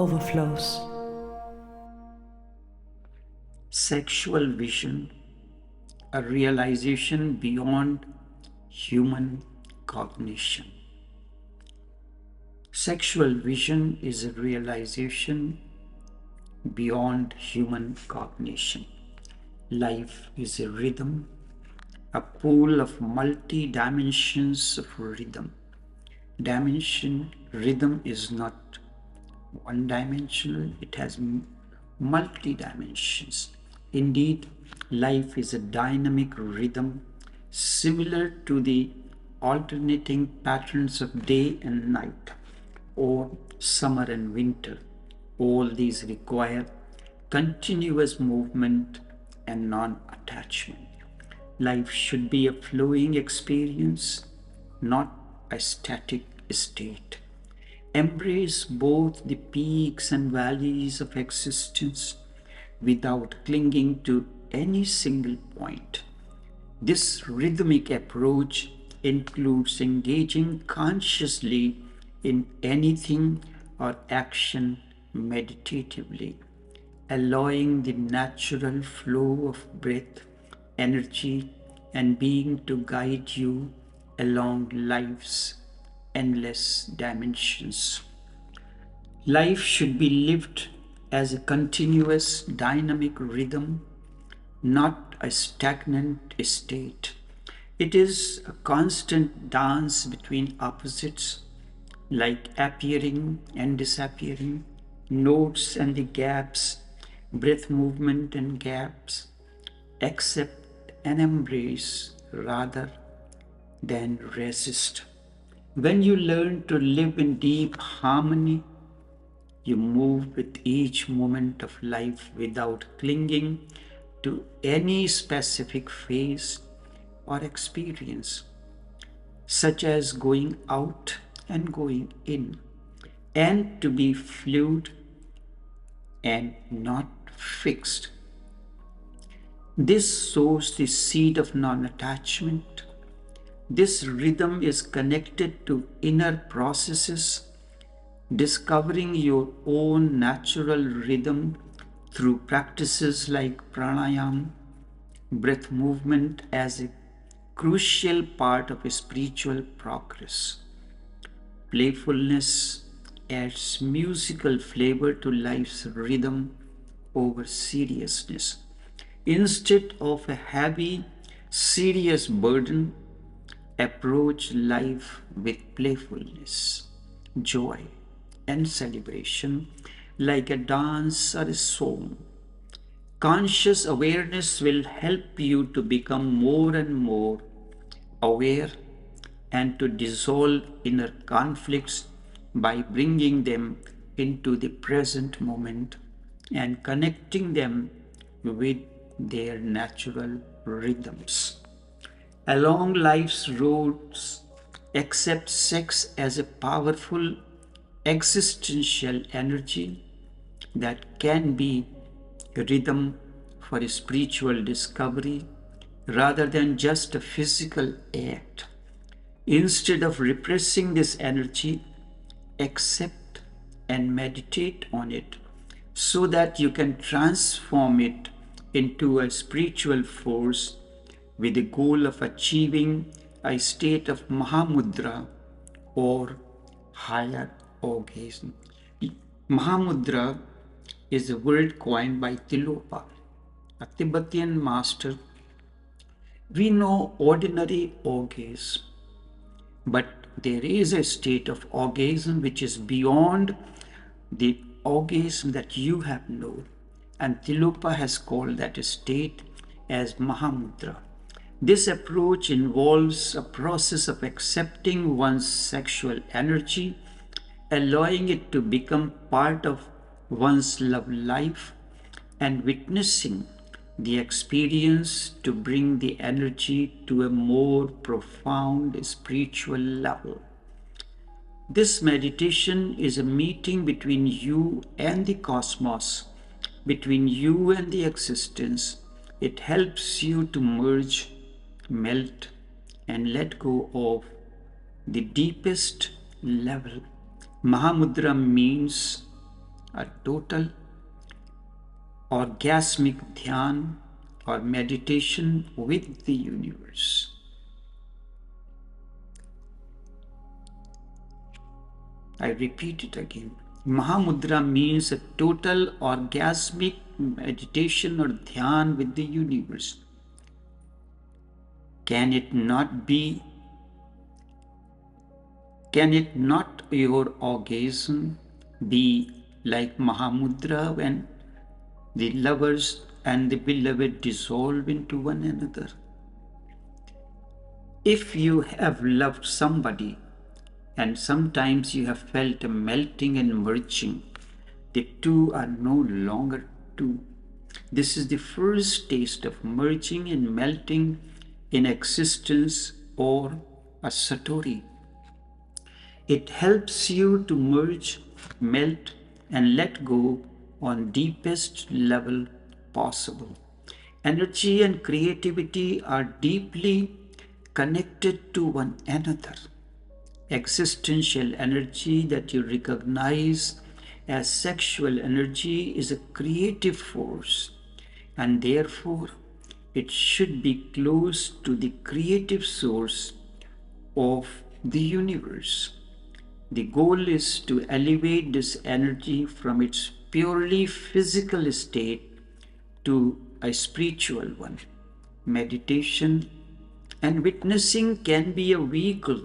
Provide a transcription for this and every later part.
Overflows. Sexual vision, a realization beyond human cognition. Sexual vision is a realization beyond human cognition. Life is a rhythm, a pool of multi-dimensions of rhythm. Rhythm is not one-dimensional, it has multi-dimensions. Indeed, life is a dynamic rhythm similar to the alternating patterns of day and night, or summer and winter. All these require continuous movement and non-attachment. Life should be a flowing experience, not a static state. Embrace both the peaks and valleys of existence without clinging to any single point. This rhythmic approach includes engaging consciously in anything or action meditatively, allowing the natural flow of breath, energy, and being to guide you along life's endless dimensions. Life should be lived as a continuous dynamic rhythm, not a stagnant state. It is a constant dance between opposites, like appearing and disappearing, notes and the gaps, breath movement and gaps. Accept and embrace rather than resist. When you learn to live in deep harmony, you move with each moment of life without clinging to any specific phase or experience, such as going out and going in, and to be fluid and not fixed. This sows the seed of non-attachment. This rhythm is connected to inner processes, discovering your own natural rhythm through practices like pranayama, breath movement as a crucial part of spiritual progress. Playfulness adds musical flavor to life's rhythm over seriousness. Instead of a heavy, serious burden, approach life with playfulness, joy, and celebration like a dance or a song. Conscious awareness will help you to become more and more aware and to dissolve inner conflicts by bringing them into the present moment and connecting them with their natural rhythms. Along life's roads, accept sex as a powerful existential energy that can be a rhythm for a spiritual discovery rather than just a physical act. Instead of repressing this energy, accept and meditate on it so that you can transform it into a spiritual force with the goal of achieving a state of Mahamudra or higher orgasm. Mahamudra is a word coined by Tilopa, a Tibetan master. We know ordinary orgasm, but there is a state of orgasm which is beyond the orgasm that you have known. And Tilopa has called that state as Mahamudra. This approach involves a process of accepting one's sexual energy, allowing it to become part of one's love life, and witnessing the experience to bring the energy to a more profound spiritual level. This meditation is a meeting between you and the cosmos, between you and the existence. It helps you to merge, melt, and let go of the deepest level. Mahamudra means a total orgasmic dhyan or meditation with the universe. I repeat it again. Mahamudra means a total orgasmic meditation or dhyan with the universe. Can it not be? Can it not your orgasm be like Mahamudra when the lovers and the beloved dissolve into one another? If you have loved somebody and sometimes you have felt a melting and merging, the two are no longer two. This is the first taste of merging and melting in existence or a satori. It helps you to merge, melt, and let go on deepest level possible. Energy and creativity are deeply connected to one another. Existential energy that you recognize as sexual energy is a creative force, and therefore it should be close to the creative source of the universe. The goal is to elevate this energy from its purely physical state to a spiritual one. Meditation and witnessing can be a vehicle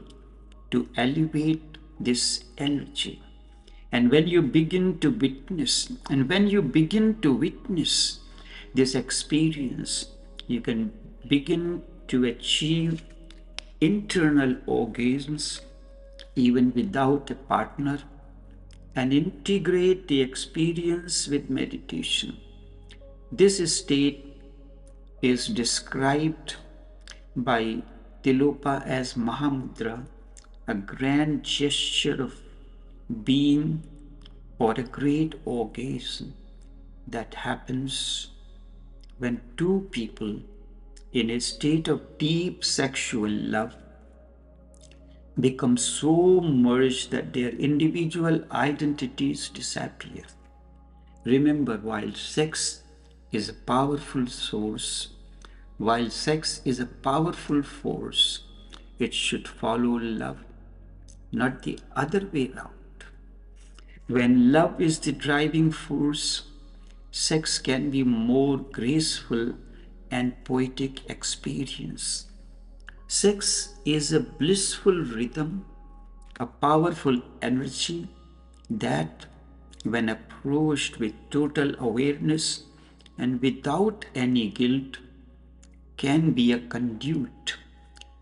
to elevate this energy. And when you begin to witness this experience, you can begin to achieve internal orgasms even without a partner and integrate the experience with meditation. This state is described by Tilopa as Mahamudra, a grand gesture of being or a great orgasm that happens when two people in a state of deep sexual love become so merged that their individual identities disappear. Remember, while sex is a powerful force, it should follow love, not the other way around. When love is the driving force, sex can be more graceful and poetic experience. Sex is a blissful rhythm, a powerful energy that, when approached with total awareness and without any guilt, can be a conduit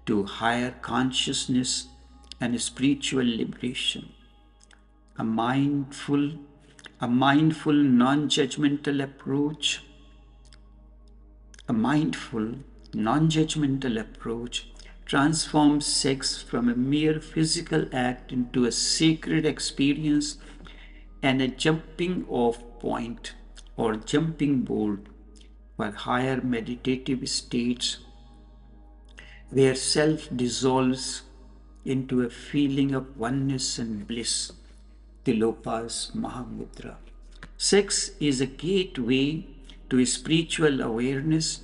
to higher consciousness and spiritual liberation. A mindful, non-judgmental approach, transforms sex from a mere physical act into a sacred experience and a jumping off point or jumping board for higher meditative states where self dissolves into a feeling of oneness and bliss. Tilopa's Mahamudra. Sex is a gateway to spiritual awareness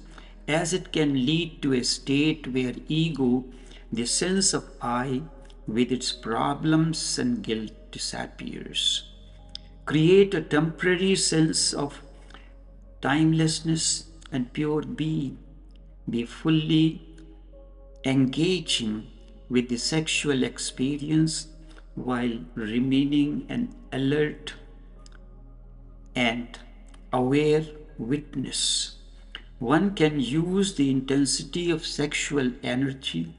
as it can lead to a state where ego, the sense of I, with its problems and guilt, disappears. Create a temporary sense of timelessness and pure being. Be fully engaging with the sexual experience while remaining an alert and aware witness. One can use the intensity of sexual energy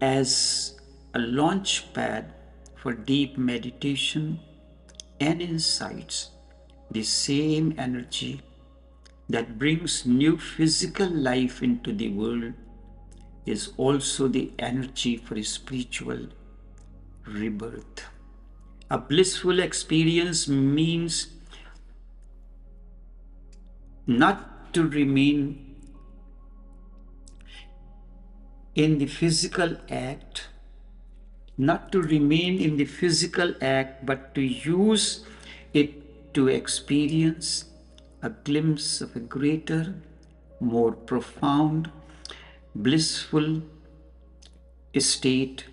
as a launch pad for deep meditation and insights. The same energy that brings new physical life into the world is also the energy for spiritual rebirth. A blissful experience means not to remain in the physical act, but to use it to experience a glimpse of a greater, more profound, blissful state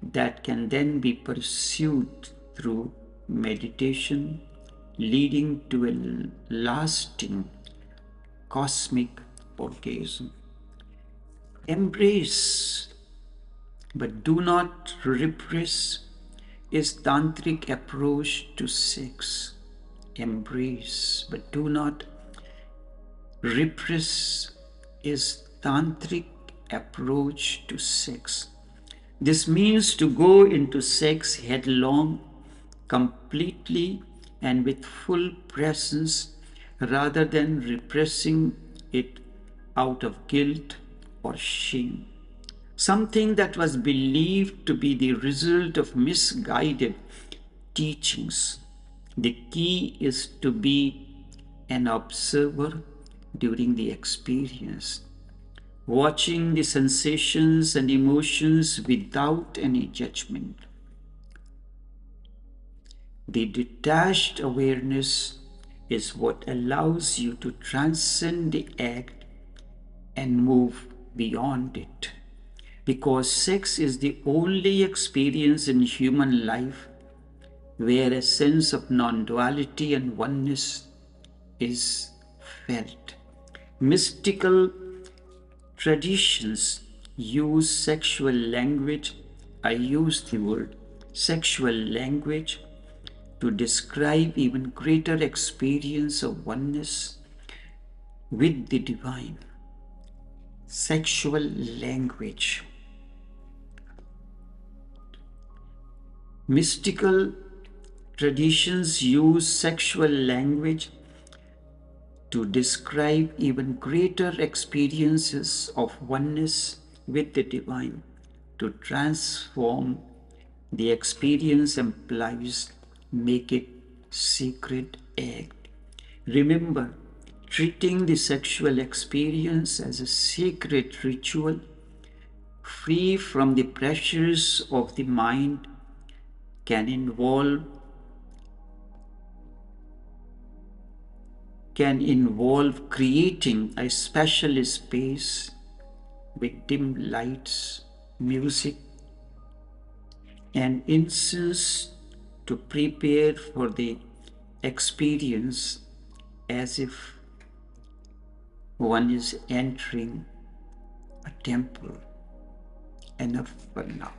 that can then be pursued through meditation, leading to a lasting cosmic orgasm. Embrace, but do not repress, is tantric approach to sex. Embrace, but do not repress, is tantric approach to sex. This means to go into sex headlong, completely, and with full presence, rather than repressing it out of guilt or shame. Something that was believed to be the result of misguided teachings. The key is to be an observer during the experience, watching the sensations and emotions without any judgment. The detached awareness is what allows you to transcend the act and move beyond it. Because sex is the only experience in human life where a sense of non-duality and oneness is felt. Mystical traditions use sexual language, I use the word sexual language, to describe even greater experience of oneness with the divine. Sexual language. Mystical traditions use sexual language to describe even greater experiences of oneness with the divine. To transform the experience implies make it sacred act. Remember, treating the sexual experience as a sacred ritual, free from the pressures of the mind, can involve creating a special space with dim lights, music, and incense to prepare for the experience as if one is entering a temple. Enough for now.